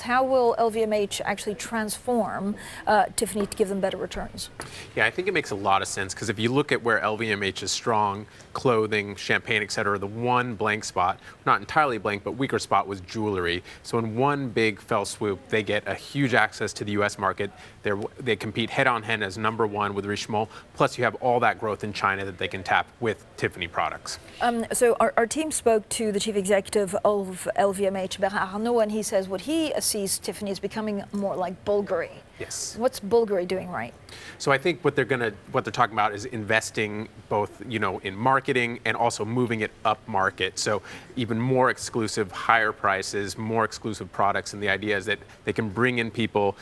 How will LVMH actually transform Tiffany to give them better returns? Yeah, I think it makes a lot of sense because if you look at where LVMH is strong, clothing, champagne, et cetera, the one blank spot, not entirely blank, but weaker spot was jewelry. So in one big fell swoop, they get a huge access to the U.S. market. They compete head-on-head as #1 with Richemont. Plus, you have all that growth in China that they can tap with Tiffany products. So our team spoke to the chief executive of LVMH, Bernard Arnault, and he says what he sees Tiffany as becoming more like Bulgari. Yes. What's Bulgari doing right? So I think what they're talking about is investing both, in marketing and also moving it up market. So even more exclusive, higher prices, more exclusive products, and the idea is that they can bring in people,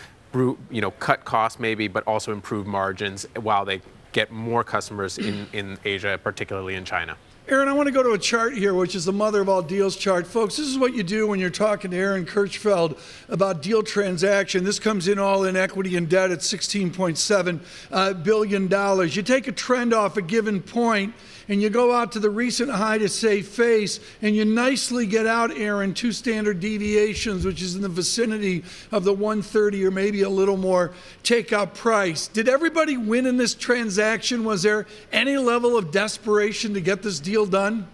cut costs maybe, but also improve margins while they get more customers in Asia, particularly in China. Aaron, I want to go to a chart here, which is the mother of all deals chart. Folks, this is what you do when you're talking to Aaron Kirchfeld about deal transaction. This comes in all in equity and debt at $16.7 billion. You take a trend off a given point, and you go out to the recent high to save face, and you nicely get out, Aaron, 2 standard deviations, which is in the vicinity of the 130 or maybe a little more takeout price. Did everybody win in this transaction? Was there any level of desperation to get this deal done?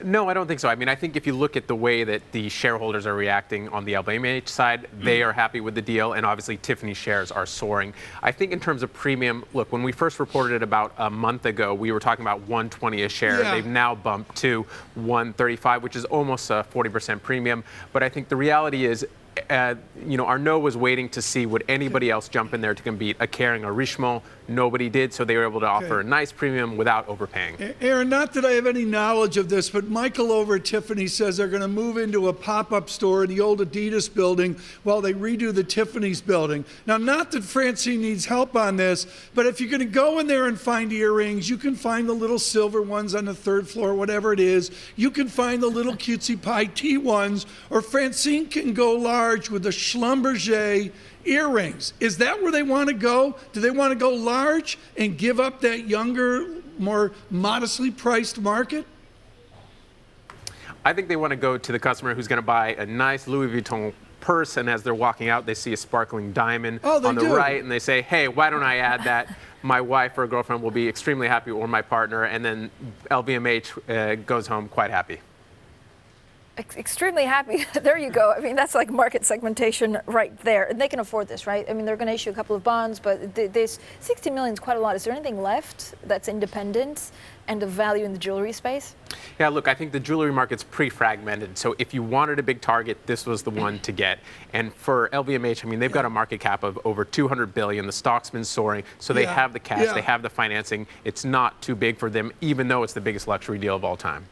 No, I don't think so. I mean, I think if you look at the way that the shareholders are reacting on the LVMH side, they are happy with the deal, and obviously Tiffany shares are soaring. I think in terms of premium, look, when we first reported it about a month ago, we were talking about 120 a share. Yeah. They've now bumped to 135, which is almost a 40% premium. But I think the reality is, Arnault was waiting to see would anybody else jump in there to compete, a Karan or Richemont. Nobody did, so they were able to offer a nice premium without overpaying. Aaron, not that I have any knowledge of this, but Michael over at Tiffany says they're going to move into a pop-up store in the old Adidas building while they redo the Tiffany's building. Now, not that Francine needs help on this, but if you're going to go in there and find earrings, you can find the little silver ones on the 3rd floor, whatever it is. You can find the little cutesy pie tea ones, or Francine can go large with the Schlumberger earrings. Is that where they want to go? Do they want to go large and give up that younger, more modestly priced market? I think they want to go to the customer who's going to buy a nice Louis Vuitton purse, and as they're walking out, they see a sparkling diamond on the right, and they say, hey, why don't I add that? My wife or girlfriend will be extremely happy, or my partner, and then LVMH goes home quite happy. Extremely happy. There you go. I mean, that's like market segmentation right there. And they can afford this, right? I mean, they're going to issue a couple of bonds, but this 60 million is quite a lot. Is there anything left that's independent and of value in the jewelry space? Yeah, look, I think the jewelry market's pretty fragmented. So if you wanted a big target, this was the one to get. And for LVMH, I mean, they've got a market cap of over 200 billion. The stock's been soaring. So they have the cash, they have the financing. It's not too big for them, even though it's the biggest luxury deal of all time.